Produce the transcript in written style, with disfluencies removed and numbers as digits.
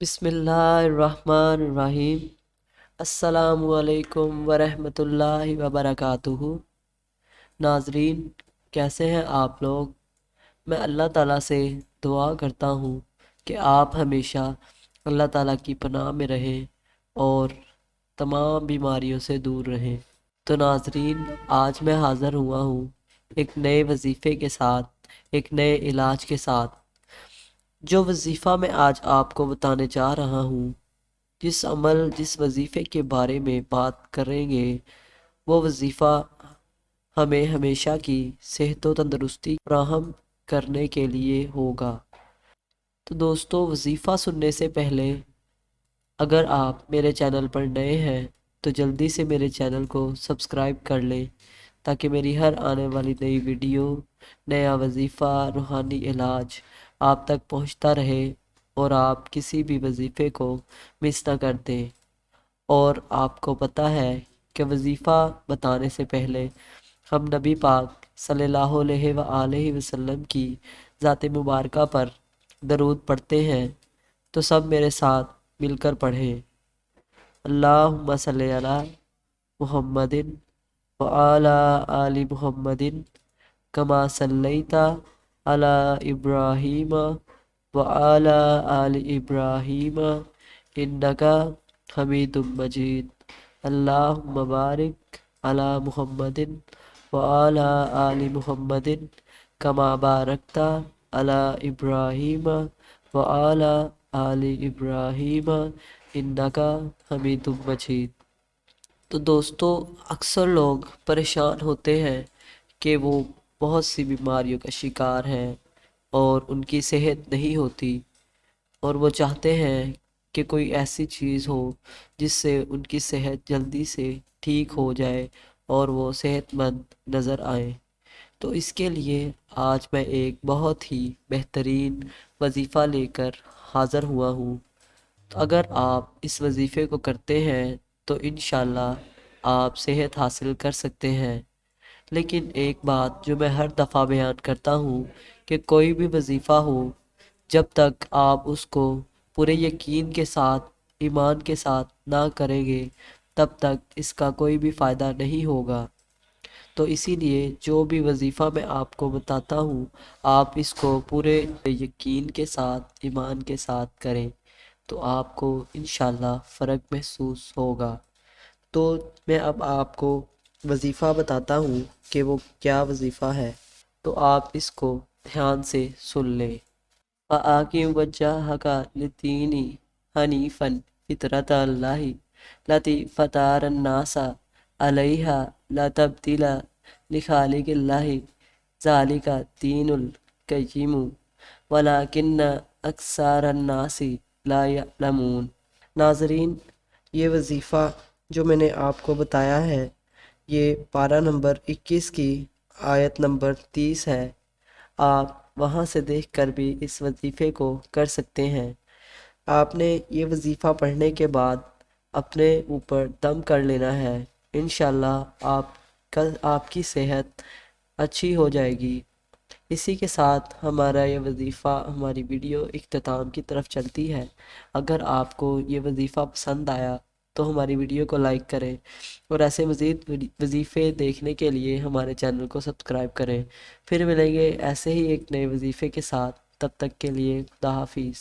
बिस्मिल्लाहिर्रहमानिर्रहीम। अस्सलामुअलैकुम वरहमतुल्लाहि वबरकातुहू। नाजरीन, कैसे हैं आप लोग? मैं अल्लाह ताला से दुआ करता हूँ कि आप हमेशा अल्लाह ताला की पनाह में रहें और तमाम बीमारियों से दूर रहें। तो नाजरीन, आज मैं हाज़िर हुआ हूँ एक नए वजीफ़े के साथ, एक नए इलाज के साथ। जो वजीफ़ा मैं आज आपको बताने जा रहा हूँ, जिस वजीफ़े के बारे में बात करेंगे, वो वजीफ़ा हमें हमेशा की सेहत व तंदरुस्ती फराहम करने के लिए होगा। तो दोस्तों, वजीफ़ा सुनने से पहले अगर आप मेरे चैनल पर नए हैं तो जल्दी से मेरे चैनल को सब्सक्राइब कर लें, ताकि मेरी हर आने वाली नई वीडियो, नया वजीफ़ा, रूहानी इलाज आप तक पहुंचता रहे और आप किसी भी वजीफ़े को मिस ना कर दें। और आपको पता है कि वजीफ़ा बताने से पहले हम नबी पाक सल्लल्लाहु अलैहि वसल्लम की ज़ात मुबारका पर दरूद पढ़ते हैं। तो सब मेरे साथ मिलकर पढ़ें। अल्लाहुम्मा सल्ली अला मुहम्मदिन व आला आलि मुहम्मदिन कमा सल्लैता अला इब्राहीम व आला आलि इब्राहीम इन्नका हमीदुम मजीद। अल्लाहुम्मा बारिक अला मुहम्मदिन व आला आलि मुहम्मदिन कमा बारकता अला इब्राहीम व आला आलि इब्राहीम इन्नका हमीदुम मजीद। तो दोस्तों, अक्सर लोग परेशान होते हैं कि वो बहुत सी बीमारियों का शिकार हैं और उनकी सेहत नहीं होती, और वो चाहते हैं कि कोई ऐसी चीज़ हो जिससे उनकी सेहत जल्दी से ठीक हो जाए और वो सेहतमंद नज़र आए। तो इसके लिए आज मैं एक बहुत ही बेहतरीन वजीफ़ा लेकर हाज़िर हुआ हूँ। तो अगर आप इस वजीफ़े को करते हैं तो इंशाल्लाह आप सेहत हासिल कर सकते हैं। लेकिन एक बात जो मैं हर दफ़ा बयान करता हूँ कि कोई भी वजीफ़ा हो, जब तक आप उसको पूरे यकीन के साथ, ईमान के साथ ना करेंगे, तब तक इसका कोई भी फ़ायदा नहीं होगा। तो इसीलिए जो भी वजीफ़ा मैं आपको बताता हूँ, आप इसको पूरे यकीन के साथ, ईमान के साथ करें, तो आपको इंशाल्लाह फ़र्क महसूस होगा। तो मैं अब आपको वजीफ़ा बताता हूँ कि वो क्या वजीफ़ा है, तो आप इसको ध्यान से सुन लें। फ़अक़िम वज्हका लिद्दीनि हनीफ़न फ़ितरतल्लाहि लती फ़तरन्नास अलैहा ला तब्दीला लिखालिक़िल्लाहि ज़ालिका दीनुल क़य्यिम वलाकिन्न अक्सरन्नासि ला यअलमून। नाज़रीन, ये वजीफ़ा जो मैंने आपको बताया है, ये पारा नंबर 21 की आयत नंबर 30 है। आप वहाँ से देखकर भी इस वजीफ़े को कर सकते हैं। आपने ये वजीफ़ा पढ़ने के बाद अपने ऊपर दम कर लेना है। इंशाल्लाह आपकी सेहत अच्छी हो जाएगी। इसी के साथ हमारा ये वजीफ़ा, हमारी वीडियो इख्तिताम की तरफ चलती है। अगर आपको ये वजीफ़ा पसंद आया तो हमारी वीडियो को लाइक करें और ऐसे मज़ीद वजीफ़े देखने के लिए हमारे चैनल को सब्सक्राइब करें। फिर मिलेंगे ऐसे ही एक नए वजीफ़े के साथ। तब तक के लिए खुदा हाफिज़।